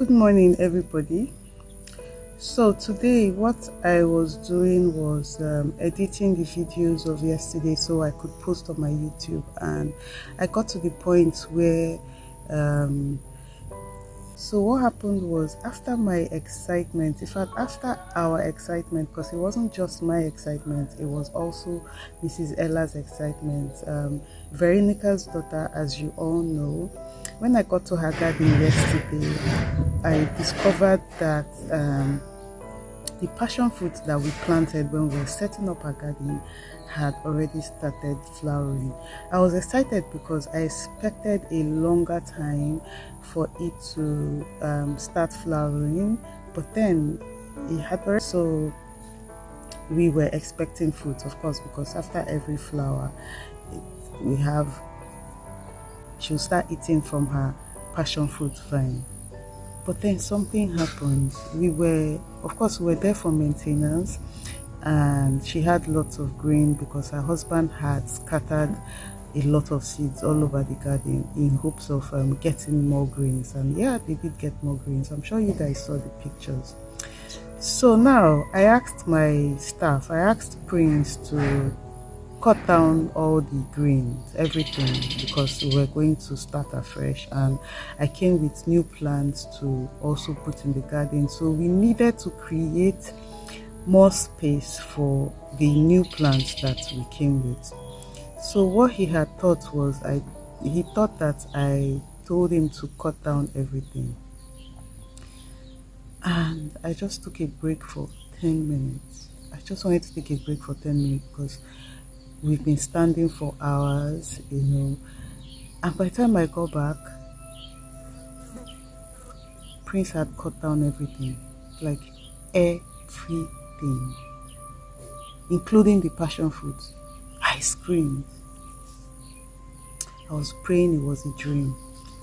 Good morning, everybody. So today what I was doing was editing the videos of yesterday so I could post on my YouTube, and I got to the point where so what happened was, after my excitement, in fact after our excitement, because it wasn't just my excitement, it was also Mrs. Ella's excitement, Veronica's daughter, as you all know. When I got to her garden yesterday, I discovered that the passion fruit that we planted when we were setting up our garden had already started flowering. I was excited because I expected a longer time for it to start flowering, but then it had already. So we were expecting fruit, of course, because after every flower she'll start eating from her passion fruit vine. But then something happened. We were there for maintenance, and she had lots of grain because her husband had scattered a lot of seeds all over the garden in hopes of getting more grains. And yeah, they did get more grains. I'm sure you guys saw the pictures. So now I asked my staff, I asked Prince to cut down all the greens, everything, because we were going to start afresh, and I came with new plants to also put in the garden. So we needed to create more space for the new plants that we came with. So what he had thought was, he thought that I told him to cut down everything, and I just took a break for 10 minutes. I just wanted to take a break for 10 minutes because we've been standing for hours, and by the time I got back, Prince had cut down everything, like everything, including the passion fruit. I screamed. I was praying it was a dream.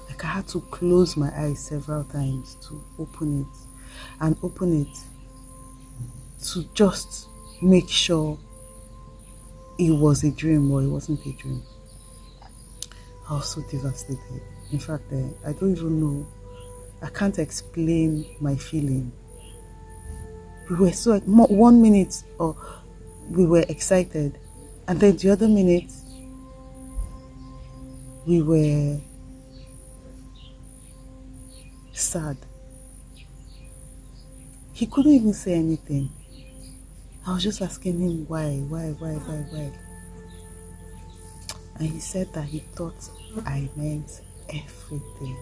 Like, I had to close my eyes several times to open it to just make sure it was a dream or it wasn't a dream. I was so devastated. In fact, I don't even know. I can't explain my feeling. We were so, 1 minute we were excited, and then the other minute we were sad. He couldn't even say anything. I was just asking him why. And he said that he thought I meant everything.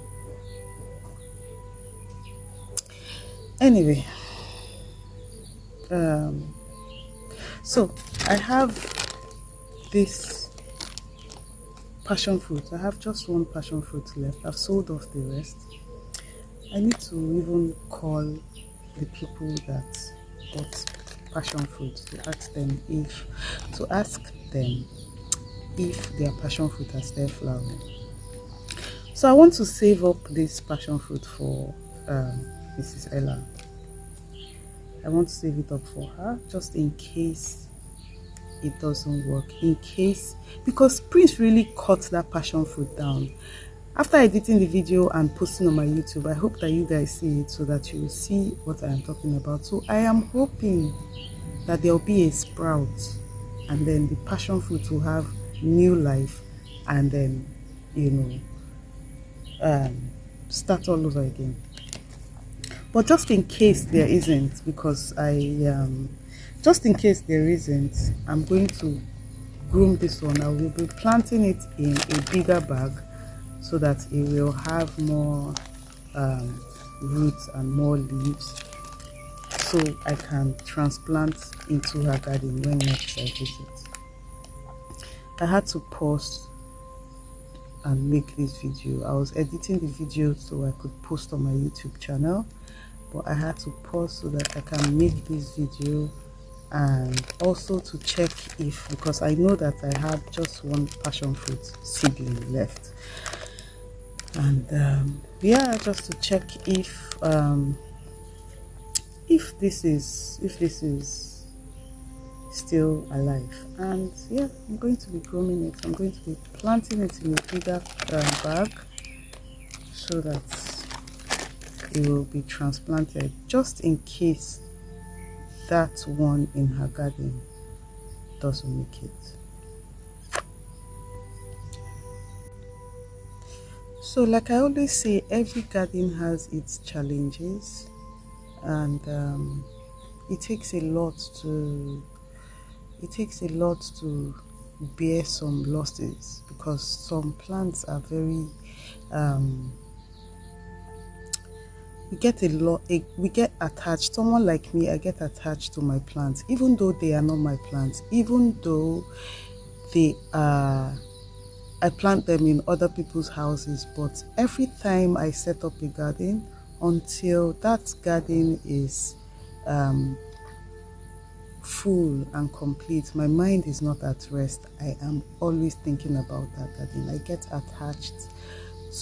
Anyway, so I have this passion fruit. I have just one passion fruit left. I've sold off the rest. I need to even call the people that bought passion fruit to ask them if their passion fruit has started flowering. So I want to save up this passion fruit for Mrs. Ella. I want to save it up for her, just in case it doesn't work, because Prince really cut that passion fruit down. After editing the video and posting on my YouTube, I hope that you guys see it so that you will see what I am talking about. So I am hoping that there will be a sprout, and then the passion fruit will have new life, and then start all over again. But just in case there isn't, I'm going to groom this one. I will be planting it in a bigger bag so that it will have more roots and more leaves, so I can transplant into her garden when next I visit. I had to pause and make this video. I was editing the video so I could post on my YouTube channel, but I had to pause so that I can make this video, and also to check because I know that I have just one passion fruit seedling left, and just to check if this is still alive. And yeah, I'm going to be grooming it. I'm going to be planting it in a bigger bag so that it will be transplanted just in case that one in her garden doesn't make it. So like I always say, every garden has its challenges, and it takes a lot to bear some losses, because some plants are very we get attached. Someone like me, I get attached to my plants, even though they are not my plants, even though they are, I plant them in other people's houses. But every time I set up a garden, until that garden is full and complete, my mind is not at rest. I am always thinking about that garden. I get attached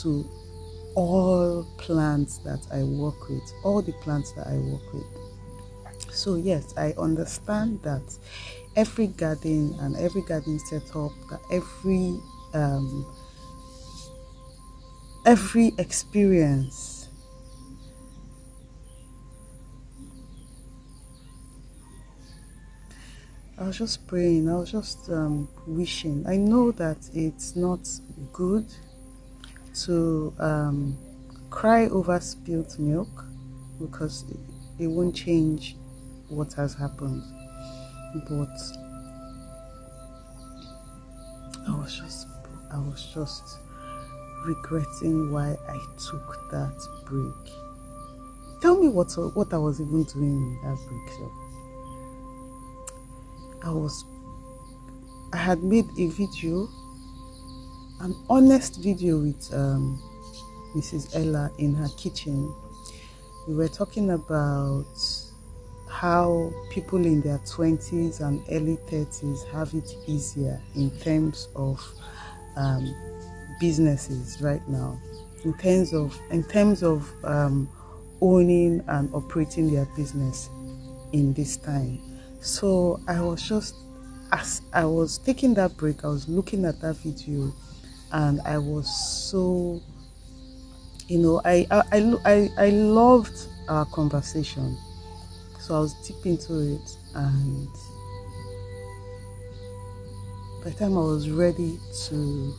to all plants that I work with, all the plants that I work with. So yes, I understand that every garden and every garden setup, that every experience I was just praying, I was just wishing. I know that it's not good to cry over spilled milk, because it won't change what has happened. But I was just regretting why I took that break. Tell me what I was even doing in that break. So I had made a video, an honest video with Mrs. Ella in her kitchen. We were talking about how people in their 20s and early 30s have it easier in terms of businesses right now, in terms of owning and operating their business in this time. So I was just, as I was taking that break, I was looking at that video, and I was so, I loved our conversation. So I was deep into it, and by the time I was ready to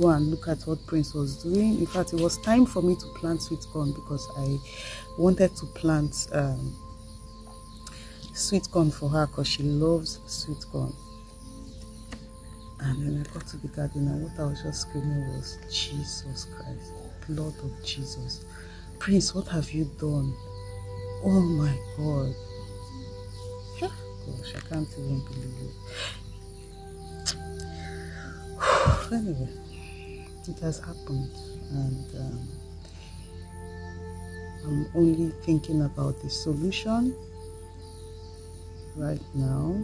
go and look at what Prince was doing, in fact, it was time for me to plant sweet corn, because I wanted to plant sweet corn for her, because she loves sweet corn. And then I got to the garden, and what I was just screaming was, Jesus Christ, blood of Jesus. Prince, what have you done? Oh my God. Gosh, I can't even believe it. Anyway, it has happened, and I'm only thinking about the solution right now.